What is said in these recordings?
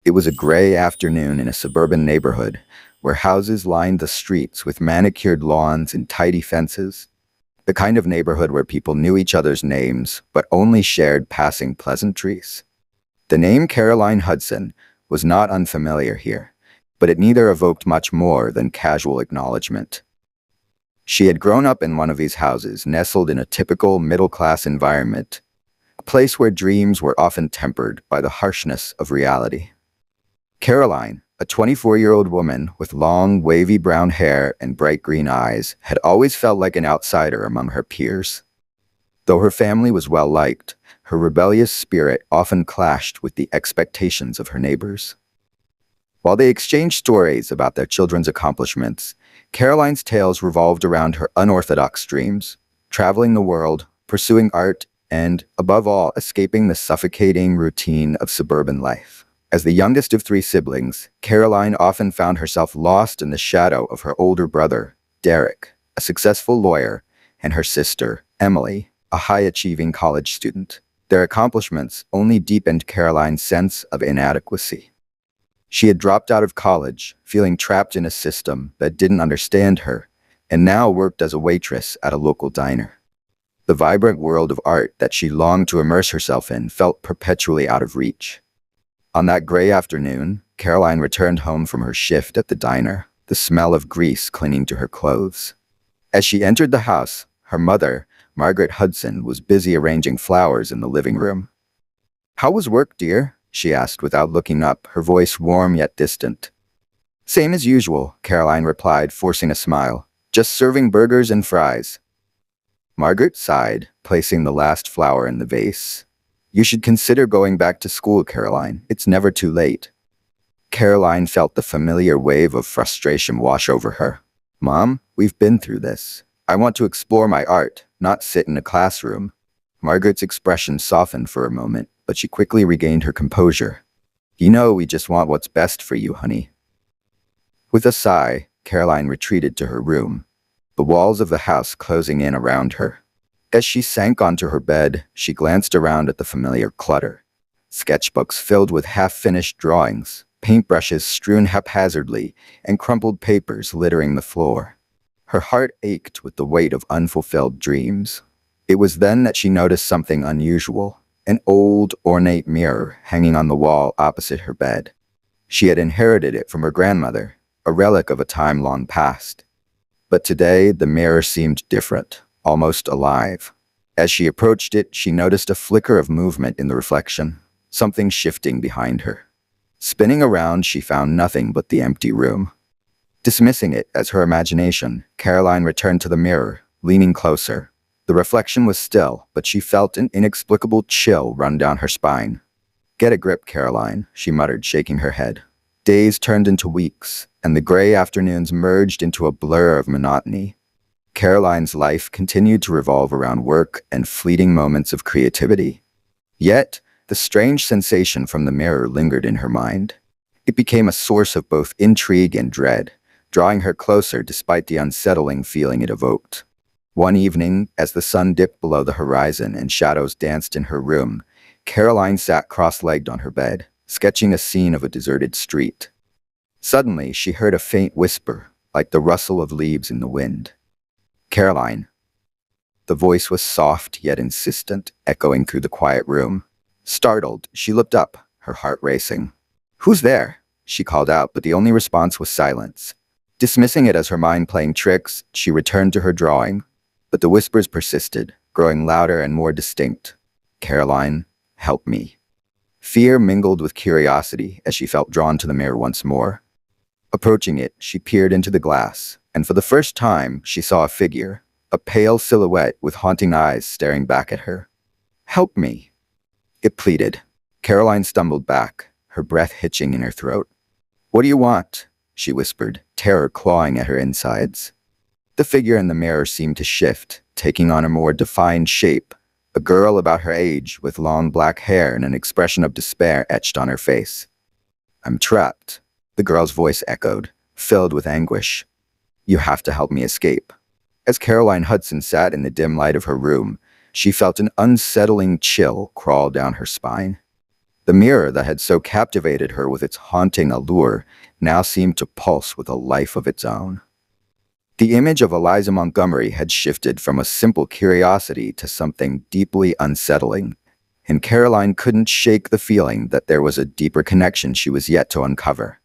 It was a gray afternoon in a suburban neighborhood where houses lined the streets with manicured lawns and tidy fences. The kind of neighborhood where people knew each other's names but only shared passing pleasantries. The name Caroline Hudson was not unfamiliar here, but it neither evoked much more than casual acknowledgement. She had grown up in one of these houses, nestled in a typical middle-class environment, a place where dreams were often tempered by the harshness of reality. Caroline, a 24-year-old woman with long, wavy brown hair and bright green eyes, had always felt like an outsider among her peers. Though her family was well-liked, her rebellious spirit often clashed with the expectations of her neighbors. While they exchanged stories about their children's accomplishments, Caroline's tales revolved around her unorthodox dreams, traveling the world, pursuing art, and, above all, escaping the suffocating routine of suburban life. As the youngest of three siblings, Caroline often found herself lost in the shadow of her older brother, Derek, a successful lawyer, and her sister, Emily, a high-achieving college student. Their accomplishments only deepened Caroline's sense of inadequacy. She had dropped out of college, feeling trapped in a system that didn't understand her, and now worked as a waitress at a local diner. The vibrant world of art that she longed to immerse herself in felt perpetually out of reach. On that gray afternoon, Caroline returned home from her shift at the diner, the smell of grease clinging to her clothes. As she entered the house, her mother, Margaret Hudson, was busy arranging flowers in the living room. "How was work, dear?" she asked without looking up, her voice warm yet distant. "Same as usual," Caroline replied, forcing a smile. "Just serving burgers and fries." Margaret sighed, placing the last flower in the vase. "You should consider going back to school, Caroline. It's never too late." Caroline felt the familiar wave of frustration wash over her. "Mom, we've been through this. I want to explore my art, not sit in a classroom." Margaret's expression softened for a moment, but she quickly regained her composure. "You know we just want what's best for you, honey." With a sigh, Caroline retreated to her room, the walls of the house closing in around her. As she sank onto her bed, she glanced around at the familiar clutter. Sketchbooks filled with half-finished drawings, paintbrushes strewn haphazardly, and crumpled papers littering the floor. Her heart ached with the weight of unfulfilled dreams. It was then that she noticed something unusual, an old, ornate mirror hanging on the wall opposite her bed. She had inherited it from her grandmother, a relic of a time long past. But today, the mirror seemed different, almost alive. As she approached it, she noticed a flicker of movement in the reflection, something shifting behind her. Spinning around, she found nothing but the empty room. Dismissing it as her imagination, Caroline returned to the mirror, leaning closer. The reflection was still, but she felt an inexplicable chill run down her spine. "Get a grip, Caroline," she muttered, shaking her head. Days turned into weeks, and the gray afternoons merged into a blur of monotony. Caroline's life continued to revolve around work and fleeting moments of creativity. Yet, the strange sensation from the mirror lingered in her mind. It became a source of both intrigue and dread, drawing her closer despite the unsettling feeling it evoked. One evening, as the sun dipped below the horizon and shadows danced in her room, Caroline sat cross-legged on her bed, sketching a scene of a deserted street. Suddenly, she heard a faint whisper, like the rustle of leaves in the wind. "Caroline." The voice was soft yet insistent, echoing through the quiet room. Startled, she looked up, her heart racing. "Who's there?" she called out, but the only response was silence. Dismissing it as her mind playing tricks, she returned to her drawing. But the whispers persisted, growing louder and more distinct. "Caroline, help me." Fear mingled with curiosity as she felt drawn to the mirror once more. Approaching it, she peered into the glass, and for the first time, she saw a figure, a pale silhouette with haunting eyes staring back at her. "Help me," it pleaded. Caroline stumbled back, her breath hitching in her throat. "What do you want?" she whispered, terror clawing at her insides. The figure in the mirror seemed to shift, taking on a more defined shape, a girl about her age with long black hair and an expression of despair etched on her face. "I'm trapped," the girl's voice echoed, filled with anguish. "You have to help me escape." As Caroline Hudson sat in the dim light of her room, she felt an unsettling chill crawl down her spine. The mirror that had so captivated her with its haunting allure now seemed to pulse with a life of its own. The image of Eliza Montgomery had shifted from a simple curiosity to something deeply unsettling, and Caroline couldn't shake the feeling that there was a deeper connection she was yet to uncover.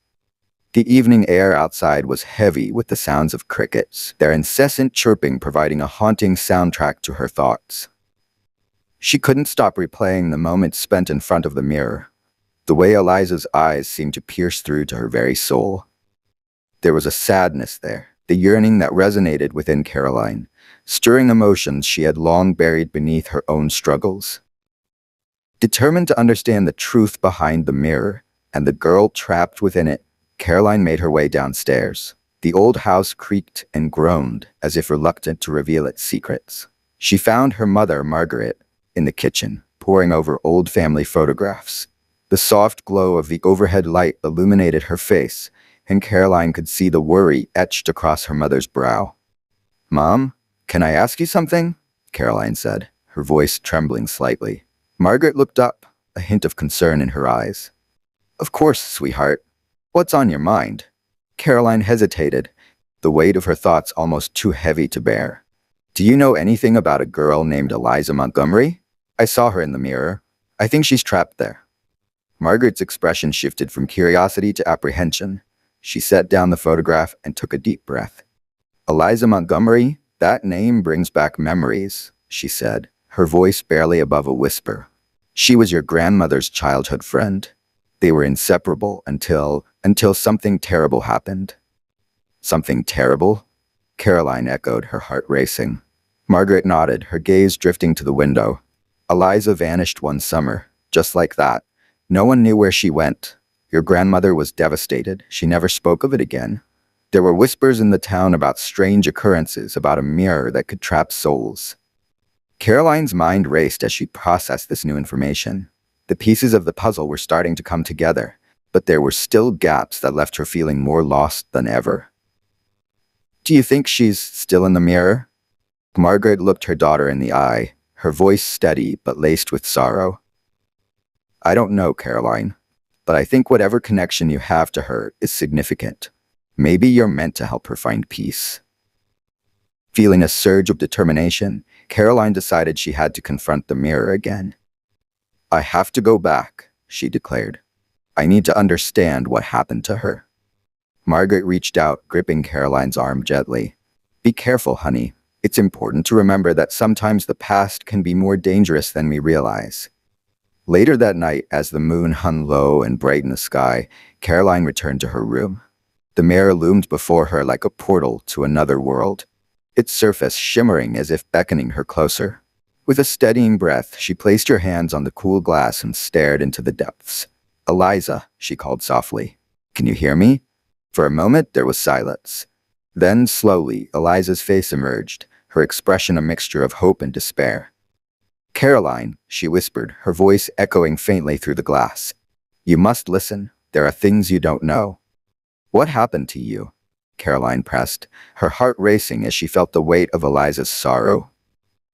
The evening air outside was heavy with the sounds of crickets, their incessant chirping providing a haunting soundtrack to her thoughts. She couldn't stop replaying the moments spent in front of the mirror, the way Eliza's eyes seemed to pierce through to her very soul. There was a sadness there, the yearning that resonated within Caroline, stirring emotions she had long buried beneath her own struggles. Determined to understand the truth behind the mirror and the girl trapped within it, Caroline made her way downstairs. The old house creaked and groaned as if reluctant to reveal its secrets. She found her mother, Margaret, in the kitchen, poring over old family photographs. The soft glow of the overhead light illuminated her face, and Caroline could see the worry etched across her mother's brow. "Mom, can I ask you something?" Caroline said, her voice trembling slightly. Margaret looked up, a hint of concern in her eyes. "Of course, sweetheart. What's on your mind?" Caroline hesitated, the weight of her thoughts almost too heavy to bear. "Do you know anything about a girl named Eliza Montgomery? I saw her in the mirror. I think she's trapped there." Margaret's expression shifted from curiosity to apprehension. She set down the photograph and took a deep breath. "Eliza Montgomery? That name brings back memories," she said, her voice barely above a whisper. "She was your grandmother's childhood friend. They were inseparable until something terrible happened." "Something terrible?" Caroline echoed, her heart racing. Margaret nodded, her gaze drifting to the window. "Eliza vanished one summer, just like that. No one knew where she went. Your grandmother was devastated. She never spoke of it again. There were whispers in the town about strange occurrences, about a mirror that could trap souls." Caroline's mind raced as she processed this new information. The pieces of the puzzle were starting to come together, but there were still gaps that left her feeling more lost than ever. "Do you think she's still in the mirror?" Margaret looked her daughter in the eye, her voice steady but laced with sorrow. "I don't know, Caroline, but I think whatever connection you have to her is significant. Maybe you're meant to help her find peace." Feeling a surge of determination, Caroline decided she had to confront the mirror again. "I have to go back," she declared. "I need to understand what happened to her." Margaret reached out, gripping Caroline's arm gently. "Be careful, honey. It's important to remember that sometimes the past can be more dangerous than we realize." Later that night, as the moon hung low and bright in the sky, Caroline returned to her room. The mirror loomed before her like a portal to another world, its surface shimmering as if beckoning her closer. With a steadying breath, she placed her hands on the cool glass and stared into the depths. "Eliza," she called softly. "Can you hear me?" For a moment, there was silence. Then, slowly, Eliza's face emerged, her expression a mixture of hope and despair. "Caroline," she whispered, her voice echoing faintly through the glass. "You must listen. There are things you don't know." "What happened to you?" Caroline pressed, her heart racing as she felt the weight of Eliza's sorrow.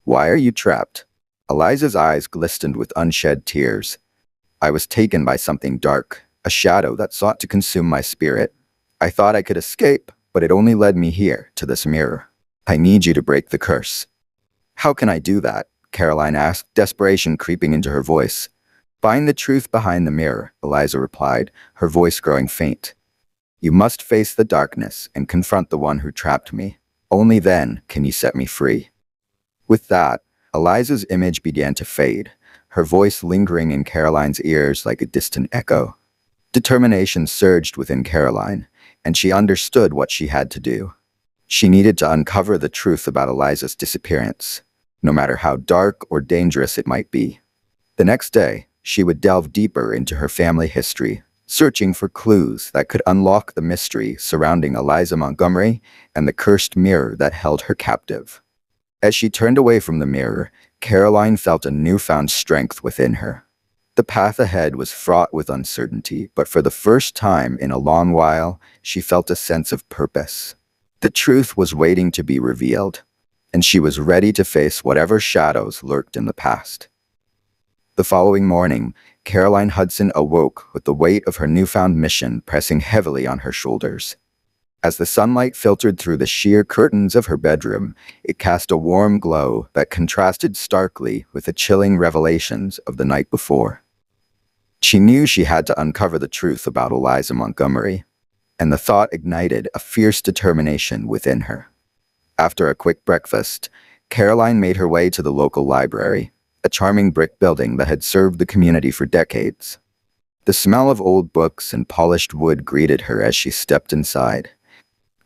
"Why are you trapped?" Eliza's eyes glistened with unshed tears. "I was taken by something dark, a shadow that sought to consume my spirit. I thought I could escape, but it only led me here, to this mirror. I need you to break the curse." "How can I do that?" Caroline asked, desperation creeping into her voice. "Find the truth behind the mirror," Eliza replied, her voice growing faint. "You must face the darkness and confront the one who trapped me. Only then can you set me free." With that, Eliza's image began to fade, her voice lingering in Caroline's ears like a distant echo. Determination surged within Caroline, and she understood what she had to do. She needed to uncover the truth about Eliza's disappearance, no matter how dark or dangerous it might be. The next day, she would delve deeper into her family history, searching for clues that could unlock the mystery surrounding Eliza Montgomery and the cursed mirror that held her captive. As she turned away from the mirror, Caroline felt a newfound strength within her. The path ahead was fraught with uncertainty, but for the first time in a long while, she felt a sense of purpose. The truth was waiting to be revealed, and she was ready to face whatever shadows lurked in the past. The following morning, Caroline Hudson awoke with the weight of her newfound mission pressing heavily on her shoulders. As the sunlight filtered through the sheer curtains of her bedroom, it cast a warm glow that contrasted starkly with the chilling revelations of the night before. She knew she had to uncover the truth about Eliza Montgomery, and the thought ignited a fierce determination within her. After a quick breakfast, Caroline made her way to the local library, a charming brick building that had served the community for decades. The smell of old books and polished wood greeted her as she stepped inside,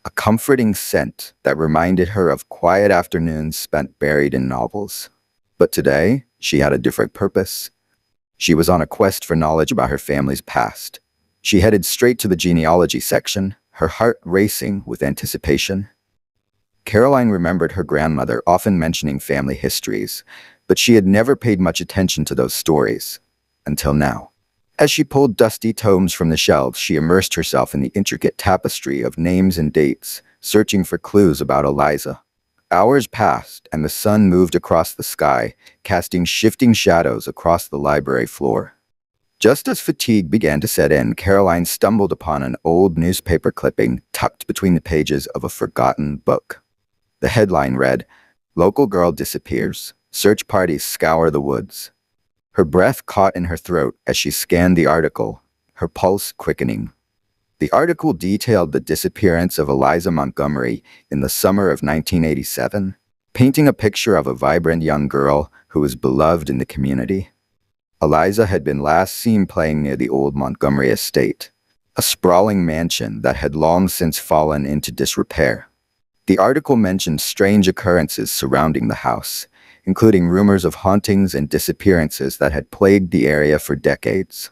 a comforting scent that reminded her of quiet afternoons spent buried in novels. But today, she had a different purpose. She was on a quest for knowledge about her family's past. She headed straight to the genealogy section, her heart racing with anticipation. Caroline remembered her grandmother often mentioning family histories, but she had never paid much attention to those stories, until now. As she pulled dusty tomes from the shelves, she immersed herself in the intricate tapestry of names and dates, searching for clues about Eliza. Hours passed, and the sun moved across the sky, casting shifting shadows across the library floor. Just as fatigue began to set in, Caroline stumbled upon an old newspaper clipping tucked between the pages of a forgotten book. The headline read, "Local Girl Disappears. Search Parties Scour the Woods." Her breath caught in her throat as she scanned the article, her pulse quickening. The article detailed the disappearance of Eliza Montgomery in the summer of 1987, painting a picture of a vibrant young girl who was beloved in the community. Eliza had been last seen playing near the old Montgomery estate, a sprawling mansion that had long since fallen into disrepair. The article mentioned strange occurrences surrounding the house, including rumors of hauntings and disappearances that had plagued the area for decades.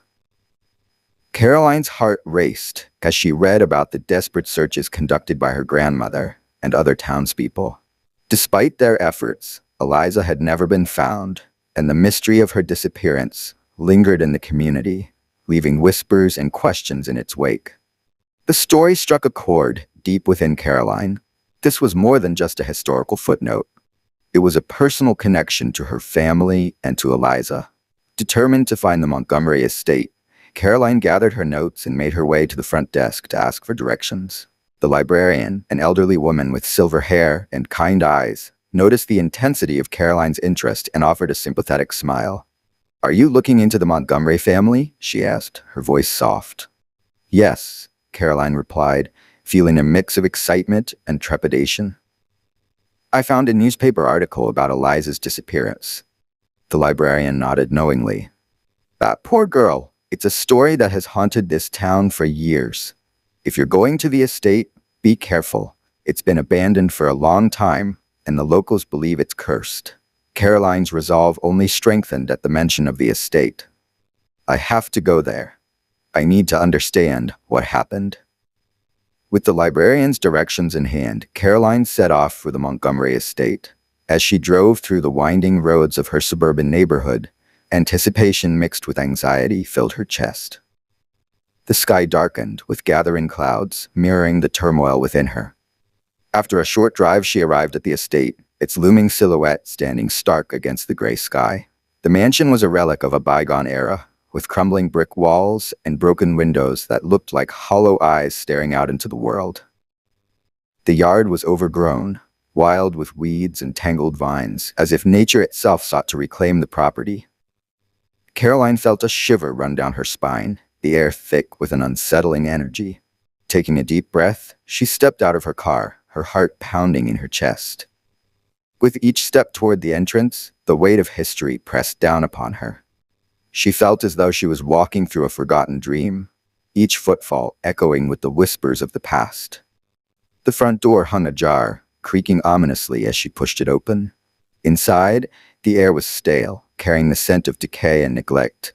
Caroline's heart raced as she read about the desperate searches conducted by her grandmother and other townspeople. Despite their efforts, Eliza had never been found, and the mystery of her disappearance lingered in the community, leaving whispers and questions in its wake. The story struck a chord deep within Caroline. This was more than just a historical footnote. It was a personal connection to her family and to Eliza. Determined to find the Montgomery estate, Caroline gathered her notes and made her way to the front desk to ask for directions. The librarian, an elderly woman with silver hair and kind eyes, noticed the intensity of Caroline's interest and offered a sympathetic smile. "Are you looking into the Montgomery family?" she asked, her voice soft. "Yes," Caroline replied, feeling a mix of excitement and trepidation. "I found a newspaper article about Eliza's disappearance." The librarian nodded knowingly. "That poor girl. It's a story that has haunted this town for years. If you're going to the estate, be careful. It's been abandoned for a long time, and the locals believe it's cursed." Caroline's resolve only strengthened at the mention of the estate. "I have to go there. I need to understand what happened." With the librarian's directions in hand, Caroline set off for the Montgomery estate. As she drove through the winding roads of her suburban neighborhood, anticipation mixed with anxiety filled her chest. The sky darkened, with gathering clouds, mirroring the turmoil within her. After a short drive, she arrived at the estate, its looming silhouette standing stark against the gray sky. The mansion was a relic of a bygone era, with crumbling brick walls and broken windows that looked like hollow eyes staring out into the world. The yard was overgrown, wild with weeds and tangled vines, as if nature itself sought to reclaim the property. Caroline felt a shiver run down her spine, the air thick with an unsettling energy. Taking a deep breath, she stepped out of her car, her heart pounding in her chest. With each step toward the entrance, the weight of history pressed down upon her. She felt as though she was walking through a forgotten dream, each footfall echoing with the whispers of the past. The front door hung ajar, creaking ominously as she pushed it open. Inside, the air was stale, carrying the scent of decay and neglect.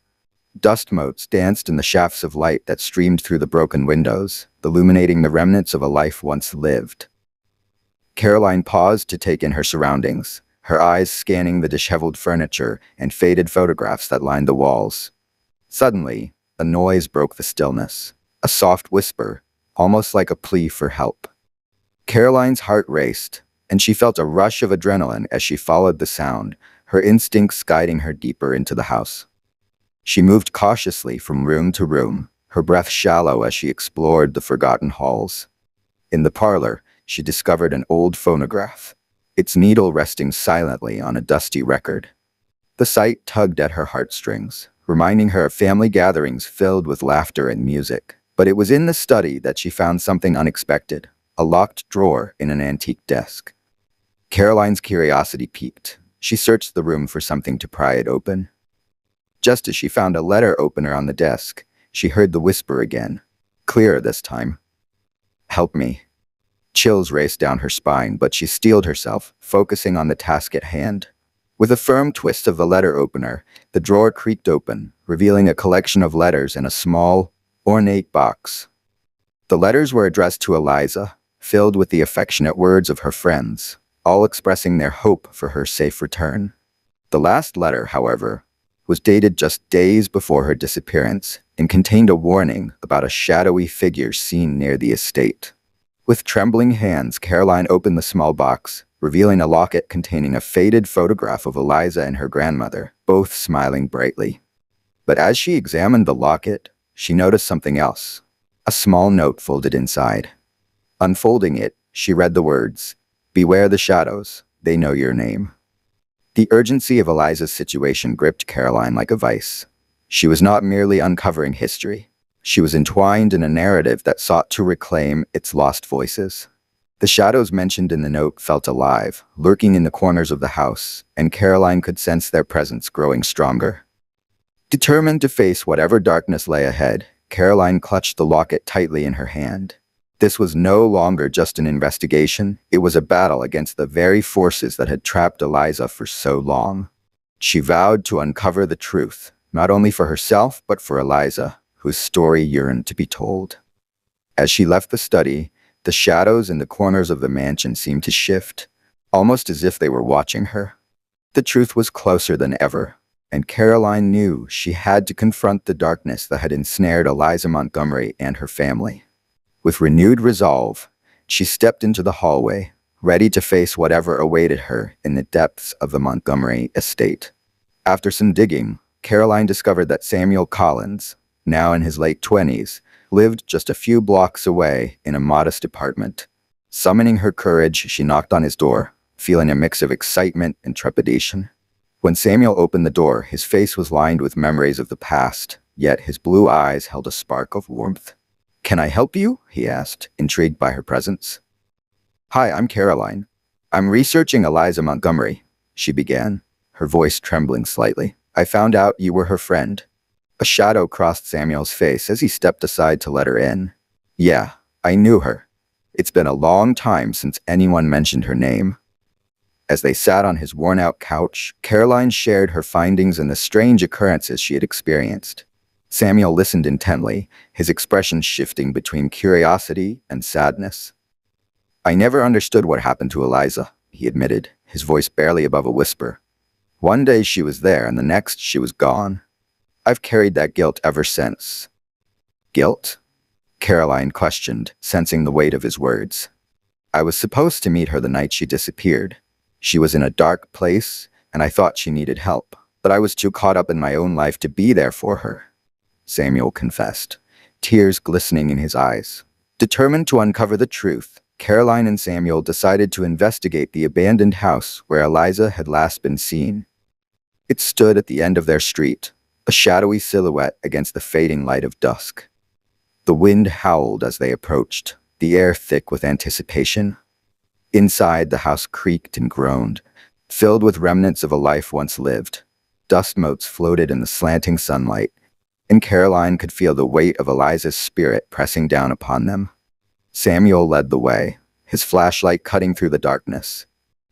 Dust motes danced in the shafts of light that streamed through the broken windows, illuminating the remnants of a life once lived. Caroline paused to take in her surroundings, her eyes scanning the disheveled furniture and faded photographs that lined the walls. Suddenly, a noise broke the stillness, a soft whisper, almost like a plea for help. Caroline's heart raced, and she felt a rush of adrenaline as she followed the sound, her instincts guiding her deeper into the house. She moved cautiously from room to room, her breath shallow as she explored the forgotten halls. In the parlor, she discovered an old phonograph, its needle resting silently on a dusty record. The sight tugged at her heartstrings, reminding her of family gatherings filled with laughter and music. But it was in the study that she found something unexpected, a locked drawer in an antique desk. Caroline's curiosity piqued. She searched the room for something to pry it open. Just as she found a letter opener on the desk, she heard the whisper again, clearer this time. "Help me." Chills raced down her spine, but she steeled herself, focusing on the task at hand. With a firm twist of the letter opener, the drawer creaked open, revealing a collection of letters in a small, ornate box. The letters were addressed to Eliza, filled with the affectionate words of her friends, all expressing their hope for her safe return. The last letter, however, was dated just days before her disappearance and contained a warning about a shadowy figure seen near the estate. With trembling hands, Caroline opened the small box, revealing a locket containing a faded photograph of Eliza and her grandmother, both smiling brightly. But as she examined the locket, she noticed something else, a small note folded inside. Unfolding it, she read the words, "Beware the shadows, they know your name." The urgency of Eliza's situation gripped Caroline like a vice. She was not merely uncovering history. She was entwined in a narrative that sought to reclaim its lost voices. The shadows mentioned in the note felt alive, lurking in the corners of the house, and Caroline could sense their presence growing stronger. Determined to face whatever darkness lay ahead, Caroline clutched the locket tightly in her hand. This was no longer just an investigation, it was a battle against the very forces that had trapped Eliza for so long. She vowed to uncover the truth, not only for herself, but for Eliza, whose story yearned to be told. As she left the study, the shadows in the corners of the mansion seemed to shift, almost as if they were watching her. The truth was closer than ever, and Caroline knew she had to confront the darkness that had ensnared Eliza Montgomery and her family. With renewed resolve, she stepped into the hallway, ready to face whatever awaited her in the depths of the Montgomery estate. After some digging, Caroline discovered that Samuel Collins, now in his late 20s, lived just a few blocks away in a modest apartment. Summoning her courage, she knocked on his door, feeling a mix of excitement and trepidation. When Samuel opened the door, his face was lined with memories of the past, yet his blue eyes held a spark of warmth. "Can I help you?" he asked, intrigued by her presence. "Hi, I'm Caroline. I'm researching Eliza Montgomery," she began, her voice trembling slightly. "I found out you were her friend." A shadow crossed Samuel's face as he stepped aside to let her in. "Yeah, I knew her. It's been a long time since anyone mentioned her name." As they sat on his worn-out couch, Caroline shared her findings and the strange occurrences she had experienced. Samuel listened intently, his expression shifting between curiosity and sadness. "I never understood what happened to Eliza," he admitted, his voice barely above a whisper. "One day she was there, and the next she was gone. I've carried that guilt ever since." "Guilt?" Caroline questioned, sensing the weight of his words. "I was supposed to meet her the night she disappeared. She was in a dark place, and I thought she needed help, but I was too caught up in my own life to be there for her," Samuel confessed, tears glistening in his eyes. Determined to uncover the truth, Caroline and Samuel decided to investigate the abandoned house where Eliza had last been seen. It stood at the end of their street, a shadowy silhouette against the fading light of dusk. The wind howled as they approached, the air thick with anticipation. Inside, the house creaked and groaned, filled with remnants of a life once lived. Dust motes floated in the slanting sunlight, and Caroline could feel the weight of Eliza's spirit pressing down upon them. Samuel led the way, his flashlight cutting through the darkness.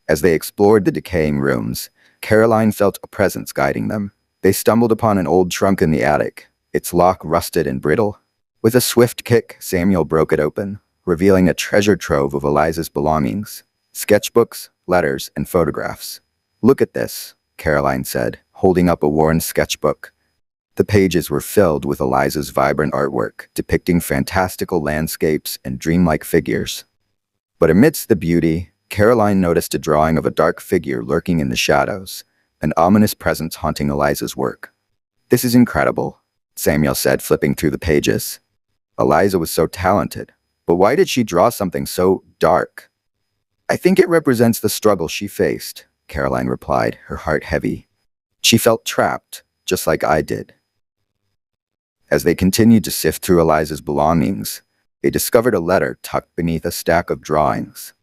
As they explored the decaying rooms, Caroline felt a presence guiding them. They stumbled upon an old trunk in the attic, its lock rusted and brittle. With a swift kick, Samuel broke it open, revealing a treasure trove of Eliza's belongings, sketchbooks, letters, and photographs. "Look at this," Caroline said, holding up a worn sketchbook. The pages were filled with Eliza's vibrant artwork, depicting fantastical landscapes and dreamlike figures. But amidst the beauty, Caroline noticed a drawing of a dark figure lurking in the shadows, an ominous presence haunting Eliza's work. "This is incredible," Samuel said, flipping through the pages. Eliza was so talented, but why did she draw something so dark? "I think it represents the struggle she faced," Caroline replied, her heart heavy. "She felt trapped, just like I did." As they continued to sift through Eliza's belongings, they discovered a letter tucked beneath a stack of drawings.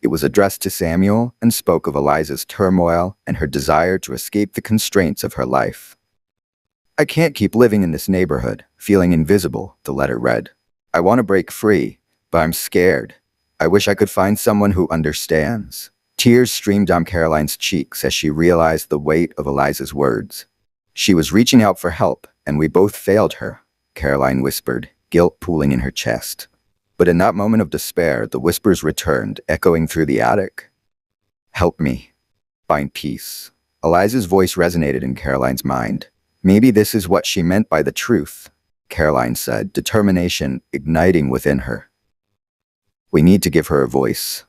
It was addressed to Samuel and spoke of Eliza's turmoil and her desire to escape the constraints of her life. "I can't keep living in this neighborhood, feeling invisible," the letter read. "I want to break free, but I'm scared. I wish I could find someone who understands." Tears streamed down Caroline's cheeks as she realized the weight of Eliza's words. "She was reaching out for help, and we both failed her," Caroline whispered, guilt pooling in her chest. But in that moment of despair, the whispers returned, echoing through the attic. "Help me. Find peace." Eliza's voice resonated in Caroline's mind. Maybe this is what she meant by the truth, Caroline said, determination igniting within her. "We need to give her a voice."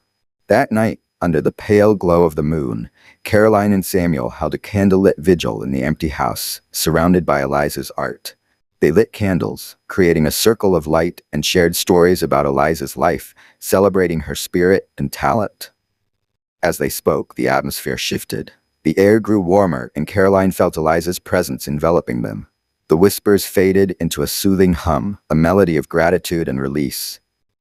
That night, under the pale glow of the moon, Caroline and Samuel held a candlelit vigil in the empty house, surrounded by Eliza's art. They lit candles, creating a circle of light, and shared stories about Eliza's life, celebrating her spirit and talent. As they spoke, the atmosphere shifted. The air grew warmer, and Caroline felt Eliza's presence enveloping them. The whispers faded into a soothing hum, a melody of gratitude and release.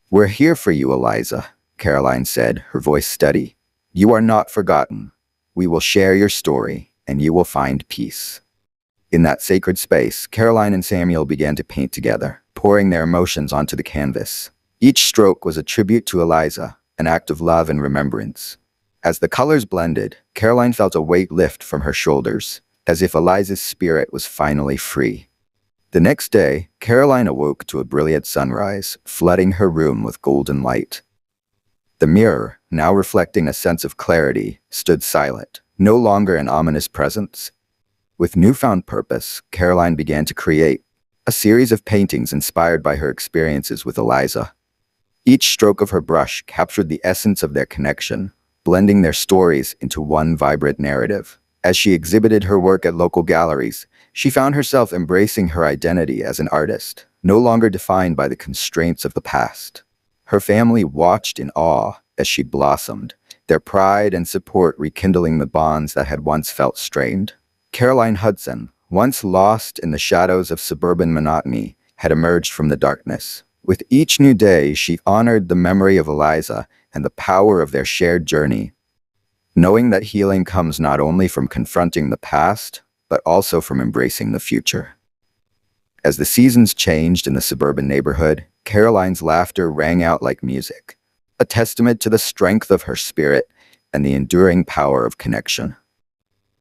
"We're here for you, Eliza," Caroline said, her voice steady. "You are not forgotten. We will share your story, and you will find peace." In that sacred space, Caroline and Samuel began to paint together, pouring their emotions onto the canvas. Each stroke was a tribute to Eliza, an act of love and remembrance. As the colors blended, Caroline felt a weight lift from her shoulders, as if Eliza's spirit was finally free. The next day, Caroline awoke to a brilliant sunrise, flooding her room with golden light. The mirror, now reflecting a sense of clarity, stood silent, no longer an ominous presence. With newfound purpose, Caroline began to create a series of paintings inspired by her experiences with Eliza. Each stroke of her brush captured the essence of their connection, blending their stories into one vibrant narrative. As she exhibited her work at local galleries, she found herself embracing her identity as an artist, no longer defined by the constraints of the past. Her family watched in awe as she blossomed, their pride and support rekindling the bonds that had once felt strained. Caroline Hudson, once lost in the shadows of suburban monotony, had emerged from the darkness. With each new day, she honored the memory of Eliza and the power of their shared journey, knowing that healing comes not only from confronting the past, but also from embracing the future. As the seasons changed in the suburban neighborhood, Caroline's laughter rang out like music, a testament to the strength of her spirit and the enduring power of connection.